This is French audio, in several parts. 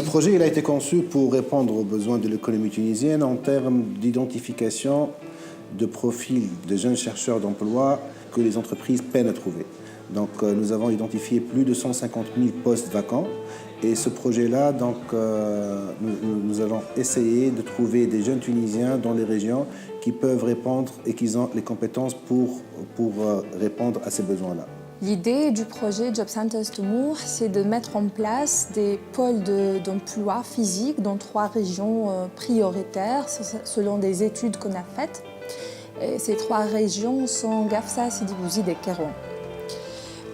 ce projet il a été conçu pour répondre aux besoins de l'économie tunisienne en termes d'identification de profils de jeunes chercheurs d'emploi que les entreprises peinent à trouver. Donc nous avons identifié plus de 150 000 postes vacants et ce projet-là, nous allons essayer de trouver des jeunes Tunisiens dans les régions qui peuvent répondre et qui ont les compétences pour répondre à ces besoins-là. L'idée du projet Job Centers Toumour, c'est de mettre en place des pôles d'emploi physiques dans 3 régions prioritaires selon des études qu'on a faites. Et ces 3 régions sont Gafsa, Sidi Bouzid et Kérouan.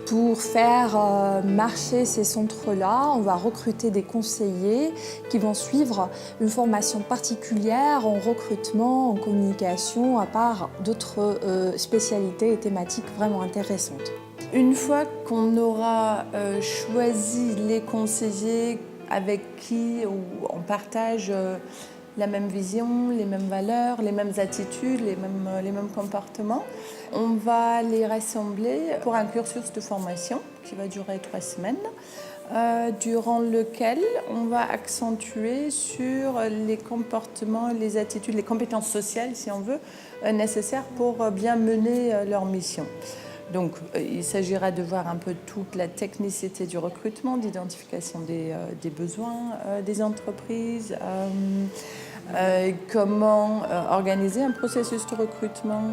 Pour faire marcher ces centres-là, on va recruter des conseillers qui vont suivre une formation particulière en recrutement, en communication, à part d'autres spécialités et thématiques vraiment intéressantes. Une fois qu'on aura choisi les conseillers avec qui on partage la même vision, les mêmes valeurs, les mêmes attitudes, les mêmes comportements, on va les rassembler pour un cursus de formation qui va durer 3 semaines, durant lequel on va accentuer sur les comportements, les attitudes, les compétences sociales, si on veut, nécessaires pour bien mener leur mission. Donc, il s'agira de voir un peu toute la technicité du recrutement, d'identification des besoins des entreprises, comment organiser un processus de recrutement,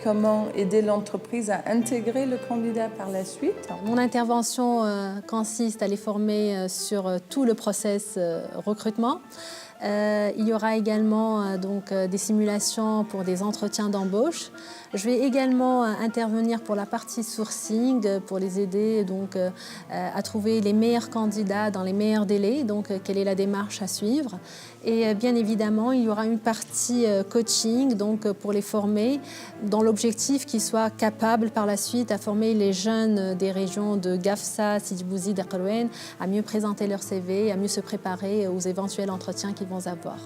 comment aider l'entreprise à intégrer le candidat par la suite. Mon intervention consiste à les former sur tout le process recrutement. Il y aura également des simulations pour des entretiens d'embauche. Je vais également intervenir pour la partie sourcing, pour les aider à trouver les meilleurs candidats dans les meilleurs délais, quelle est la démarche à suivre. Et bien évidemment, il y aura une partie coaching pour les former dans l'objectif qu'ils soient capables par la suite à former les jeunes des régions de Gafsa, Sidi Bouzid et Kérouan à mieux présenter leur CV, à mieux se préparer aux éventuels entretiens qu'ils vont avoir.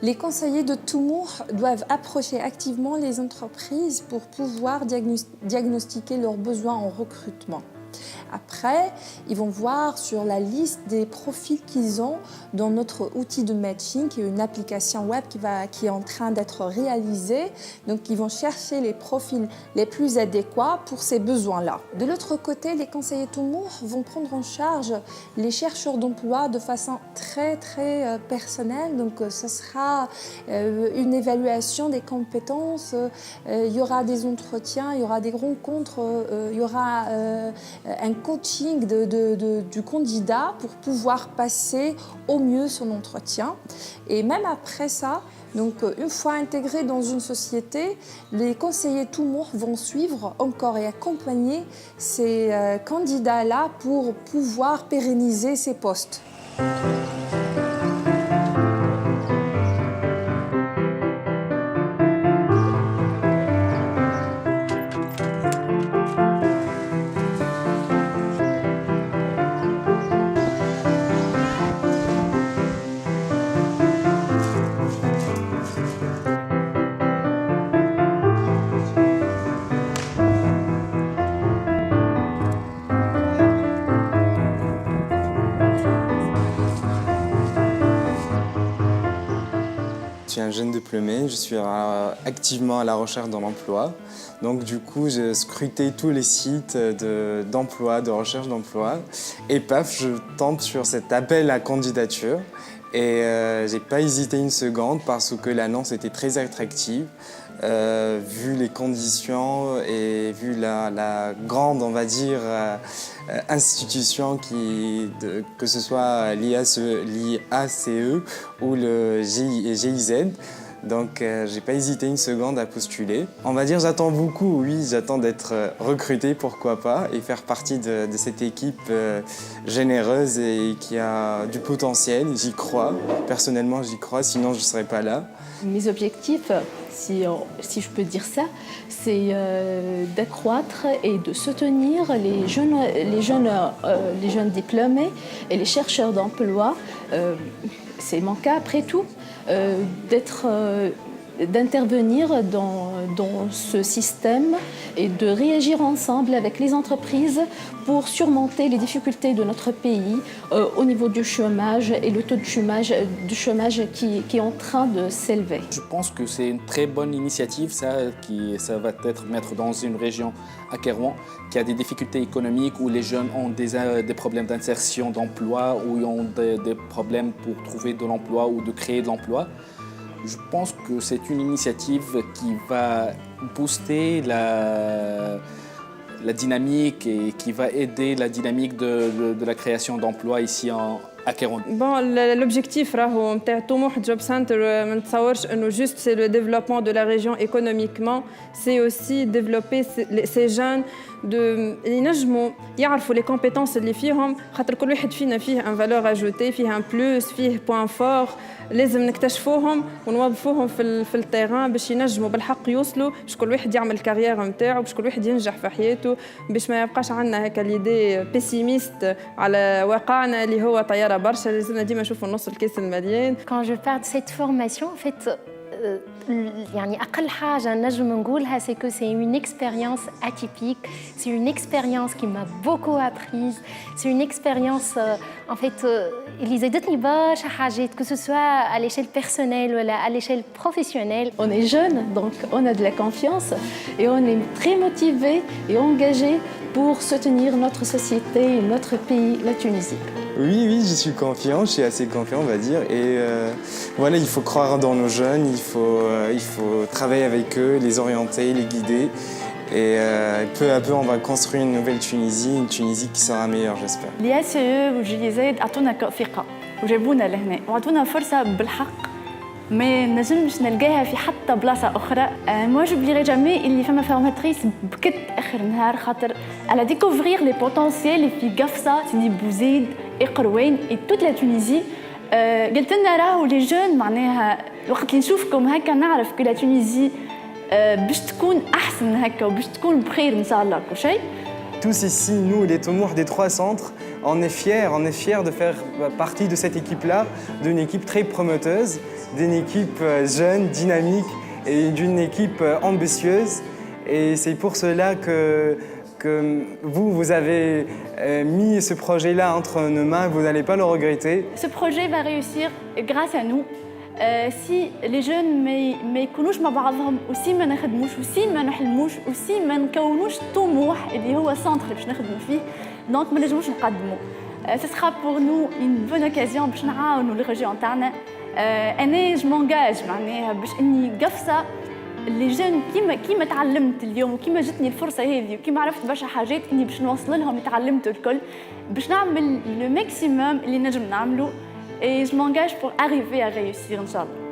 Les conseillers de Toumour doivent approcher activement les entreprises pour pouvoir diagnostiquer leurs besoins en recrutement. Après, ils vont voir sur la liste des profils qu'ils ont dans notre outil de matching, qui est une application web qui est en train d'être réalisée. Donc, ils vont chercher les profils les plus adéquats pour ces besoins-là. De l'autre côté, les conseillers Toumour vont prendre en charge les chercheurs d'emploi de façon très personnelle. Donc, ce sera une évaluation des compétences. Il y aura des entretiens, il y aura des rencontres, il y aura un coaching du candidat pour pouvoir passer au mieux son entretien. Et même après ça, une fois intégrés dans une société, les conseillers Toumour vont suivre encore et accompagner ces candidats-là pour pouvoir pérenniser ces postes. Je suis un jeune diplômé, je suis activement à la recherche d'un emploi. Donc du coup, j'ai scruté tous les sites d'emploi, de recherche d'emploi. Et paf, je tente sur cet appel à candidature. Et j'ai pas hésité une seconde parce que l'annonce était très attractive. Vu les conditions et vu la grande, on va dire, institution que ce soit l'IACE ou le GIZ. Donc, j'ai pas hésité une seconde à postuler. On va dire, j'attends beaucoup, oui, j'attends d'être recruté, pourquoi pas, et faire partie de cette équipe généreuse et qui a du potentiel. J'y crois, personnellement, j'y crois, sinon je serais pas là. Mes objectifs, si je peux dire ça, c'est d'accroître et de soutenir les jeunes diplômés et les chercheurs d'emploi. C'est mon cas après tout, d'être d'intervenir dans ce système et de réagir ensemble avec les entreprises pour surmonter les difficultés de notre pays au niveau du chômage et le taux de chômage qui est en train de s'élever. Je pense que c'est une très bonne initiative, ça va être mettre dans une région à Kairouan qui a des difficultés économiques, où les jeunes ont des problèmes d'insertion d'emploi, où ils ont des problèmes pour trouver de l'emploi ou de créer de l'emploi. Je pense que c'est une initiative qui va booster la dynamique et qui va aider la dynamique de la création d'emplois ici à Kairouan. Bon, l'objectif نتاع طموح جوب سنتر ما نتصورش انه juste c'est le développement de la région économiquement, c'est aussi développer ces jeunes اللي ينجموا يعرفوا les compétences اللي فيهم، خاطر كل واحد فينا فيه un valeur ajoutée، فيه un plus، فيه point fort، لازم نكتشفوهم ونوظفوهم في التيران باش ينجموا بالحق يوصلوا باش كل واحد يعمل الكارير نتاعو، باش كل واحد ينجح في حياته، باش ما يبقاش عندنا هكا ليدي بيسيميست على واقعنا اللي هو طياره برشا، لازمنا ديما نشوفوا النص الكاس المليان. Quand je parle de cette formation, en fait, يعني أقل حاجة نجم نقولها c'est que c'est une expérience atypique, c'est une expérience qui m'a beaucoup apprise, c'est une expérience en fait اللي زادتني برشا حاجات que ce soit à l'échelle personnelle ou à l'échelle professionnelle. On est jeune, donc on a de la confiance et on est très motivé et engagé pour soutenir notre société et notre pays, la Tunisie. Oui, je suis confiant, je suis assez confiant, on va dire. Et voilà, il faut croire dans nos jeunes, il faut travailler avec eux, les orienter, les guider. Et peu à peu, on va construire une nouvelle Tunisie, une Tunisie qui sera meilleure, j'espère. الياسر وجي زايد عطونا ثقة وجابونا لهنا وعطونا فرصة بالحق ما نجمش نلقاها في حتى بلاصة أخرى. moi j'oublierai jamais اللي فما فورماتريس بكت آخر نهار خاطر على découvrir les potentiels في قفصة سيدي بوزيد إقروان et toute la Tunisie. قلت لنا راهو لي جون معناها الوقت اللي نشوفكم هكا نعرف كو لا تونيزي باش تكون أحسن هكا وباش تكون بخير إن شاء الله كل شيء. Tous ici, nous, les Tomouh des trois centres, on est fiers de faire partie de cette équipe-là, d'une équipe très promoteuse, d'une équipe jeune, dynamique et d'une équipe ambitieuse. Et c'est pour cela que vous avez mis ce projet-là entre nos mains, vous n'allez pas le regretter. Ce projet va réussir grâce à nous. Si les jeunes ما يكونوش مع بعضهم وسي ما نخدموش وسي ما نحلموش وسي ما نكونوش طموح اللي هو سنتر اللي باش نخدموا فيه دونك ما نجموش نقدموا. Ce sera pour nous une bonne occasion باش نعاونوا الريجيون تاعنا. انا جو مونجاج معناها باش اني قفصه لي جون كيما تعلمت اليوم وكيما جتني الفرصه هذه وكيما عرفت برشا حاجات اني باش نوصل لهم اللي تعلمته الكل باش نعمل لو ماكسيموم اللي نجم نعمله. Et je m'engage pour arriver à réussir, Inch'Allah.